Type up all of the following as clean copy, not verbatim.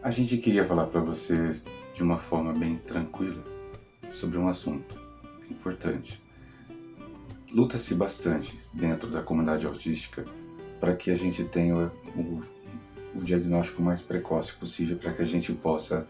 A gente queria falar para você de uma forma bem tranquila sobre um assunto importante. Luta-se bastante dentro da comunidade autística para que a gente tenha o diagnóstico mais precoce possível, para que a gente possa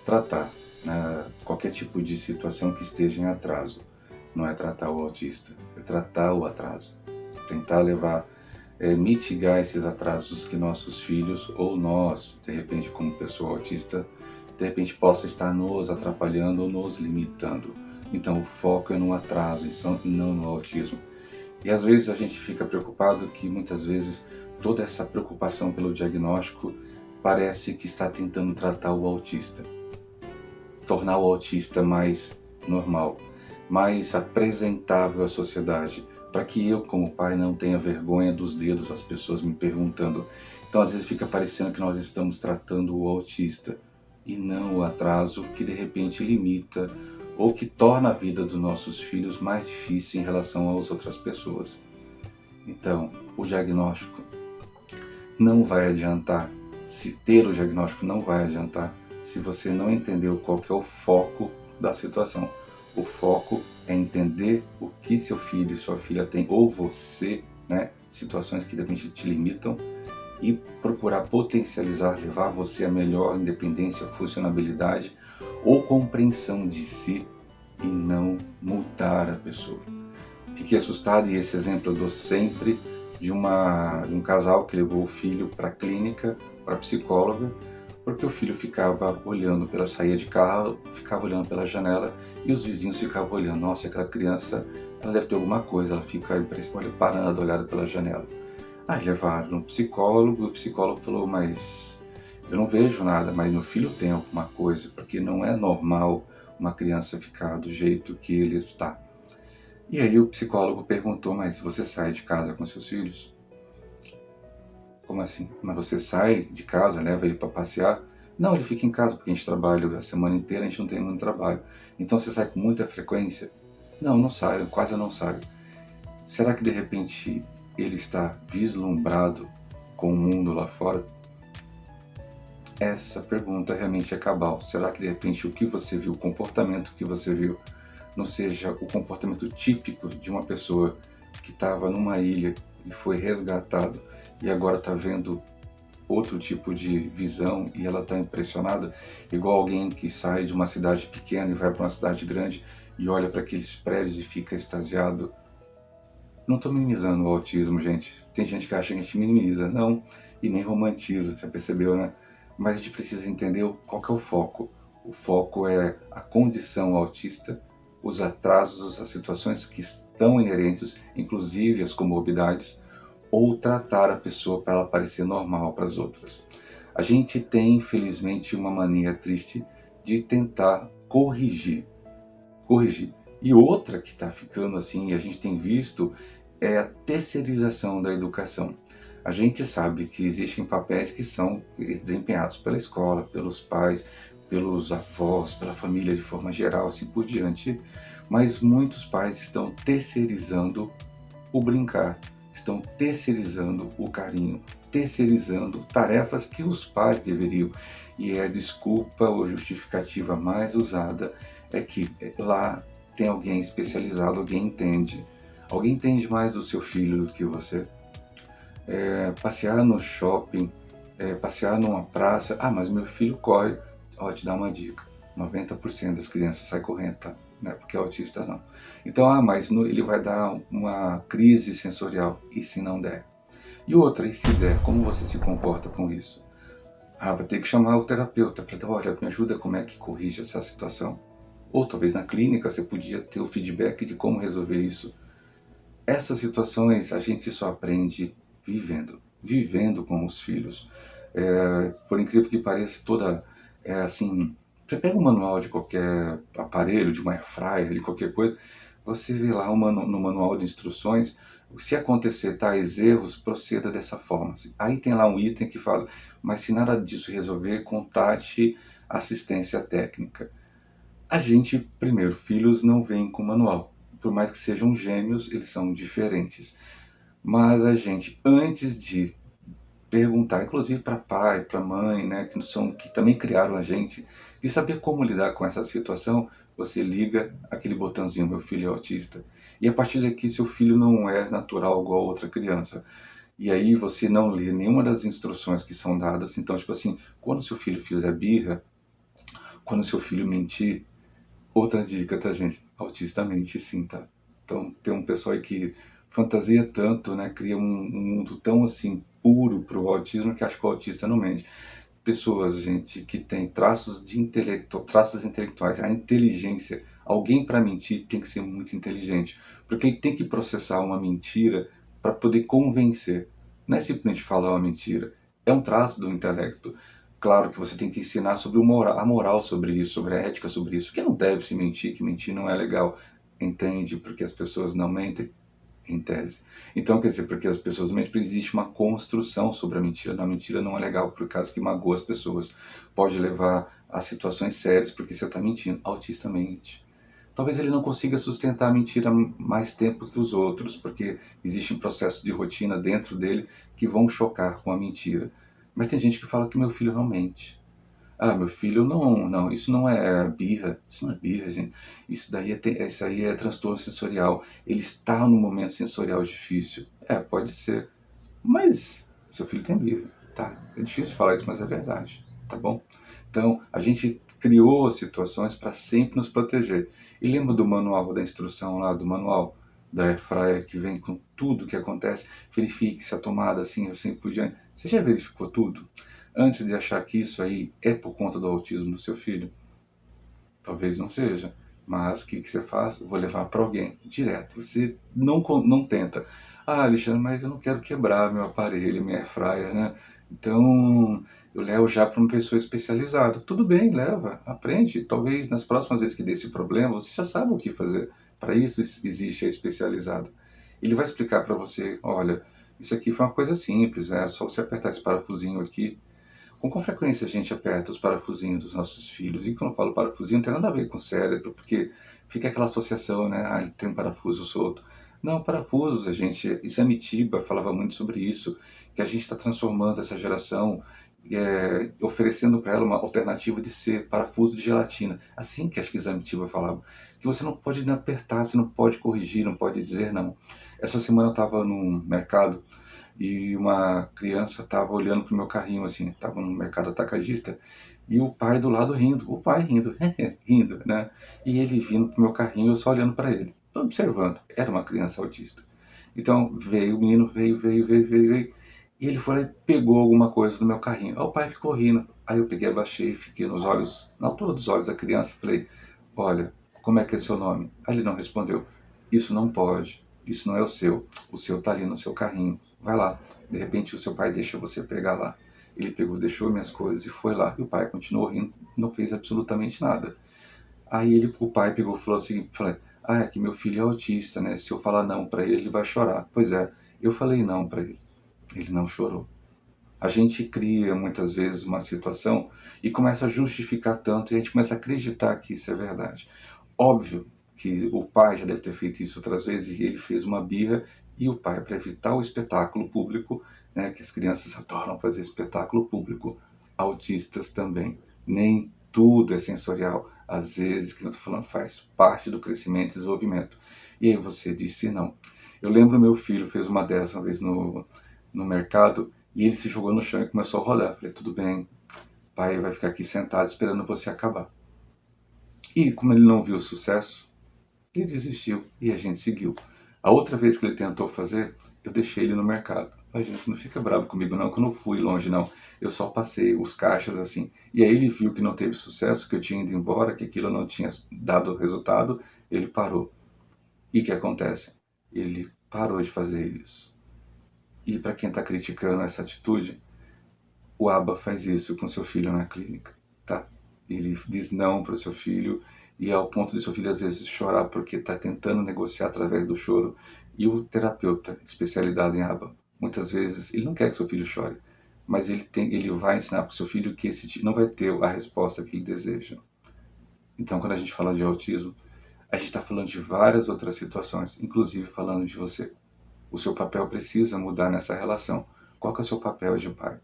tratar, né, qualquer tipo de situação que esteja em atraso. Não é tratar o autista, é tratar o atraso. Tentar levar, mitigar esses atrasos que nossos filhos ou nós, de repente como pessoa autista, de repente possa estar nos atrapalhando ou nos limitando. Então o foco é no atraso e não no autismo. E às vezes a gente fica preocupado que muitas vezes toda essa preocupação pelo diagnóstico parece que está tentando tratar o autista, tornar o autista mais normal, mais apresentável à sociedade, para que eu, como pai, não tenha vergonha dos dedos das pessoas me perguntando. Então, às vezes fica parecendo que nós estamos tratando o autista e não o atraso que de repente limita ou que torna a vida dos nossos filhos mais difícil em relação às outras pessoas. Então, o diagnóstico não vai adiantar. Se ter o diagnóstico não vai adiantar se você não entendeu qual que é o foco da situação. O foco é entender o que seu filho e sua filha têm, ou você, né, situações que de repente te limitam, e procurar potencializar, levar você a melhor independência, funcionabilidade ou compreensão de si, e não multar a pessoa. Fiquei assustado, e esse exemplo eu dou sempre, de um casal que levou o filho para a clínica, para a psicóloga, porque o filho ficava olhando saía de carro, ficava olhando pela janela e os vizinhos ficavam olhando. Nossa, aquela criança, ela deve ter alguma coisa, ela fica parando, olhando pela janela. Aí levaram no psicólogo, e o psicólogo falou, mas eu não vejo nada, mas meu filho tem alguma coisa, porque não é normal uma criança ficar do jeito que ele está. E aí o psicólogo perguntou, mas você sai de casa com seus filhos? Como assim? Mas você sai de casa, leva ele para passear? Não, ele fica em casa porque a gente trabalha a semana inteira, a gente não tem muito trabalho. Então você sai com muita frequência? Não, não saio, quase não saio. Será que de repente ele está vislumbrado com o mundo lá fora? Essa pergunta realmente é cabal. Será que de repente o que você viu, o comportamento que você viu, não seja o comportamento típico de uma pessoa que estava numa ilha e foi resgatado e agora está vendo outro tipo de visão e ela está impressionada, igual alguém que sai de uma cidade pequena e vai para uma cidade grande e olha para aqueles prédios e fica extasiado? Não estou minimizando o autismo, gente. Tem gente que acha que a gente minimiza, não, e nem romantiza, já percebeu, né? Mas a gente precisa entender qual que é o foco. O foco é a condição autista, os atrasos, as situações que estão inerentes, inclusive as comorbidades, ou tratar a pessoa para ela parecer normal para as outras. A gente tem, infelizmente, uma mania triste de tentar corrigir. E outra que está ficando assim, e a gente tem visto, é a terceirização da educação. A gente sabe que existem papéis que são desempenhados pela escola, pelos pais, pelos avós, pela família de forma geral, assim por diante, mas muitos pais estão terceirizando o brincar, estão terceirizando o carinho, terceirizando tarefas que os pais deveriam. E a desculpa ou justificativa mais usada é que lá tem alguém especializado, alguém entende mais do seu filho do que você. Passear no shopping, passear numa praça, mas meu filho corre. Te dar uma dica, 90% das crianças saem correndo, tá? Não é porque é autista não. Então, mas ele vai dar uma crise sensorial, e se não der? E outra, e se der, como você se comporta com isso? Vai ter que chamar o terapeuta para dar, olha, me ajuda, como é que corrige essa situação? Ou talvez na clínica você podia ter o feedback de como resolver isso. Essas situações a gente só aprende vivendo com os filhos. Por incrível que pareça, assim, você pega um manual de qualquer aparelho, de uma air fryer, de qualquer coisa, você vê lá no manual de instruções, se acontecer tais erros, proceda dessa forma. Aí tem lá um item que fala, mas se nada disso resolver, contate assistência técnica. A gente, primeiro, filhos não vêm com manual. Por mais que sejam gêmeos, eles são diferentes. Mas a gente, antes de perguntar, inclusive para pai, para mãe, né, que também criaram a gente, de saber como lidar com essa situação. Você liga aquele botãozinho, meu filho é autista. E a partir daqui, seu filho não é natural igual a outra criança. E aí você não lê nenhuma das instruções que são dadas. Então, tipo assim, quando seu filho fizer birra, quando seu filho mentir, outra dica, tá, gente? Autista mente sim, tá? Então, tem um pessoal aí que fantasia tanto, né? Cria um mundo tão, assim, puro pro autismo que acha que o autista não mente. Pessoas, gente, que tem traços intelectuais, a inteligência. Alguém para mentir tem que ser muito inteligente, porque ele tem que processar uma mentira para poder convencer. Não é simplesmente falar uma mentira, é um traço do intelecto. Claro que você tem que ensinar sobre a moral sobre isso, sobre a ética sobre isso, que não deve se mentir, que mentir não é legal. Entende? Porque as pessoas não mentem, em tese. Então, quer dizer, porque as pessoas mentem, porque existe uma construção sobre a mentira. A mentira não é legal por causa que magoa as pessoas. Pode levar a situações sérias porque você está mentindo. Autista mente. Talvez ele não consiga sustentar a mentira mais tempo que os outros, porque existem processos de rotina dentro dele que vão chocar com a mentira. Mas tem gente que fala que meu filho não mente. Ah, meu filho, não, isso não é birra, isso não é birra, gente. Isso aí é transtorno sensorial. Ele está num momento sensorial difícil. É, pode ser. Mas seu filho tem birra, tá? É difícil falar isso, mas é verdade, tá bom? Então, a gente criou situações para sempre nos proteger. E lembra do manual da instrução lá, do manual da Airfryer, que vem com tudo que acontece? Verifique se a tomada assim por diante. Você já verificou tudo? Antes de achar que isso aí é por conta do autismo do seu filho? Talvez não seja. Mas o que você faz? Eu vou levar para alguém, direto. Você não tenta. Ah, Alexandre, mas eu não quero quebrar meu aparelho, minha airfryer, né? Então, eu levo já para uma pessoa especializada. Tudo bem, leva, aprende. Talvez nas próximas vezes que der esse problema, você já sabe o que fazer. Para isso existe a especializada. Ele vai explicar para você, olha, isso aqui foi uma coisa simples, é só você apertar esse parafusinho aqui. Com frequência a gente aperta os parafusinhos dos nossos filhos, e quando eu falo parafusinho não tem nada a ver com o cérebro, porque fica aquela associação, né? Ah, ele tem um parafuso solto. Não, parafusos, a gente, Isamitiba falava muito sobre isso, que a gente está transformando essa geração, oferecendo para ela uma alternativa de ser parafuso de gelatina. Assim que acho que Isamitiba falava, que você não pode apertar, você não pode corrigir, não pode dizer não. Essa semana eu estava no mercado, e uma criança estava olhando pro meu carrinho, assim, estava no mercado atacadista, e o pai do lado rindo, o pai rindo, rindo, né? E ele vindo pro meu carrinho, eu só olhando para ele, observando. Era uma criança autista. Então veio, o menino veio, e ele foi lá e pegou alguma coisa no meu carrinho. Aí o pai ficou rindo. Aí eu peguei, abaixei, fiquei nos olhos, na altura dos olhos da criança, e falei, olha, como é que é seu nome? Aí ele não respondeu. Isso não pode, isso não é o seu tá ali no seu carrinho, vai lá. De repente o seu pai deixa você pegar lá. Ele pegou, deixou minhas coisas e foi lá. E o pai continuou rindo, não fez absolutamente nada. Aí o pai pegou e falou assim, ah, é que meu filho é autista, né? Se eu falar não para ele, ele vai chorar. Pois é, eu falei não para ele. Ele não chorou. A gente cria muitas vezes uma situação e começa a justificar tanto, e a gente começa a acreditar que isso é verdade. Óbvio que o pai já deve ter feito isso outras vezes, e ele fez uma birra, e o pai, para evitar o espetáculo público, né, que as crianças adoram fazer espetáculo público, autistas também. Nem tudo é sensorial. Às vezes, que eu estou falando, faz parte do crescimento e desenvolvimento. E aí você disse não. Eu lembro meu filho fez uma dessas uma vez no mercado, e ele se jogou no chão e começou a rodar. Eu falei, tudo bem, pai vai ficar aqui sentado esperando você acabar. E como ele não viu sucesso, ele desistiu e a gente seguiu. A outra vez que ele tentou fazer, eu deixei ele no mercado. A gente não fica bravo comigo não, que eu não fui longe não. Eu só passei os caixas assim. E aí ele viu que não teve sucesso, que eu tinha ido embora, que aquilo não tinha dado resultado, ele parou. E o que acontece? Ele parou de fazer isso. E para quem está criticando essa atitude, o ABA faz isso com seu filho na clínica, tá? Ele diz não para o seu filho, e ao ponto de seu filho às vezes chorar porque está tentando negociar através do choro. E o terapeuta especializado em ABA, muitas vezes ele não quer que seu filho chore, mas ele vai ensinar para o seu filho que esse não vai ter a resposta que ele deseja. Então, quando a gente fala de autismo, a gente está falando de várias outras situações, inclusive falando de você. O seu papel precisa mudar nessa relação. Qual que é o seu papel de pai?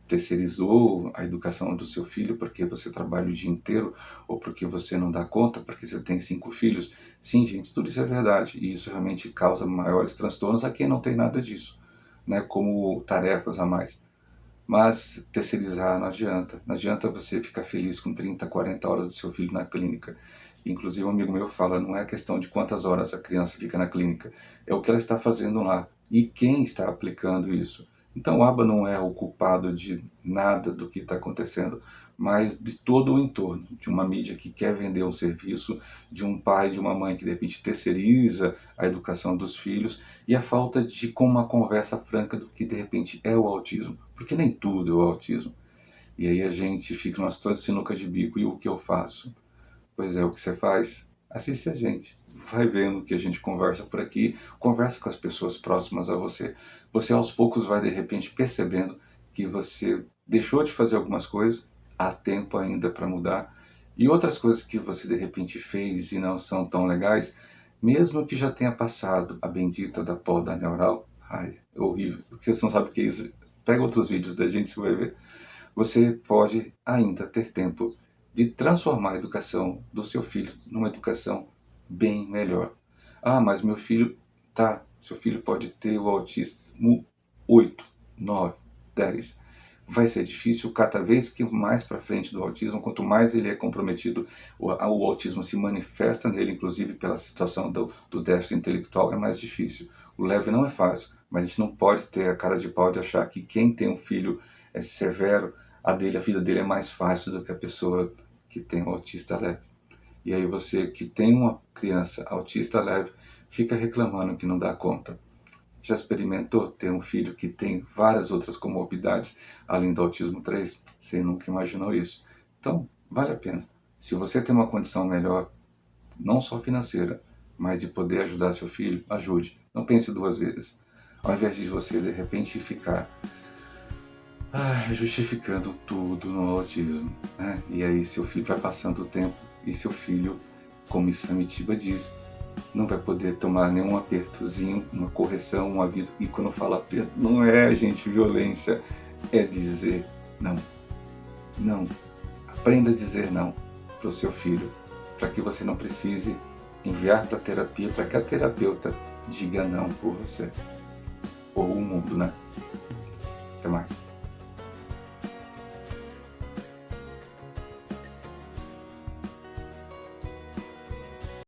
Terceirizou a educação do seu filho porque você trabalha o dia inteiro ou porque você não dá conta, porque você tem 5 filhos? Sim, gente, tudo isso é verdade e isso realmente causa maiores transtornos a quem não tem nada disso, né? Como tarefas a mais. Mas terceirizar não adianta. Não adianta você ficar feliz com 30, 40 horas do seu filho na clínica. Inclusive um amigo meu fala, não é questão de quantas horas a criança fica na clínica, é o que ela está fazendo lá e quem está aplicando isso. Então o ABA não é o culpado de nada do que está acontecendo, mas de todo o entorno, de uma mídia que quer vender um serviço, de um pai, de uma mãe que de repente terceiriza a educação dos filhos e a falta de como uma conversa franca do que de repente é o autismo, porque nem tudo é o autismo. E aí a gente fica numa situação de sinuca de bico, e o que eu faço? Pois é, o que você faz? Assiste a gente. Vai vendo que a gente conversa por aqui, conversa com as pessoas próximas a você. Você aos poucos vai de repente percebendo que você deixou de fazer algumas coisas, há tempo ainda para mudar, e outras coisas que você de repente fez e não são tão legais, mesmo que já tenha passado a bendita da poda neural, ai, é horrível, você não sabe o que é isso, pega outros vídeos da gente, você vai ver, você pode ainda ter tempo de transformar a educação do seu filho numa educação bem melhor. Ah, mas meu filho, tá, seu filho pode ter o autismo 8, 9, 10. Vai ser difícil cada vez que mais para frente do autismo, quanto mais ele é comprometido, o autismo se manifesta nele, inclusive pela situação do déficit intelectual, é mais difícil. O leve não é fácil, mas a gente não pode ter a cara de pau de achar que quem tem um filho severo, a vida dele é mais fácil do que a pessoa que tem um autista leve. E aí você que tem uma criança autista leve, fica reclamando que não dá conta. Já experimentou ter um filho que tem várias outras comorbidades, além do autismo 3? Você nunca imaginou isso. Então, vale a pena. Se você tem uma condição melhor, não só financeira, mas de poder ajudar seu filho, ajude. Não pense duas vezes. Ao invés de você, de repente, ficar justificando tudo no autismo, né? E aí seu filho vai passando o tempo e seu filho, como Samitiba diz, não vai poder tomar nenhum apertozinho, uma correção, um aviso. E quando fala aperto, não é, gente, violência, é dizer não. Não. Aprenda a dizer não para o seu filho, para que você não precise enviar para a terapia, para que a terapeuta diga não por você. Ou o mundo, né? Até mais.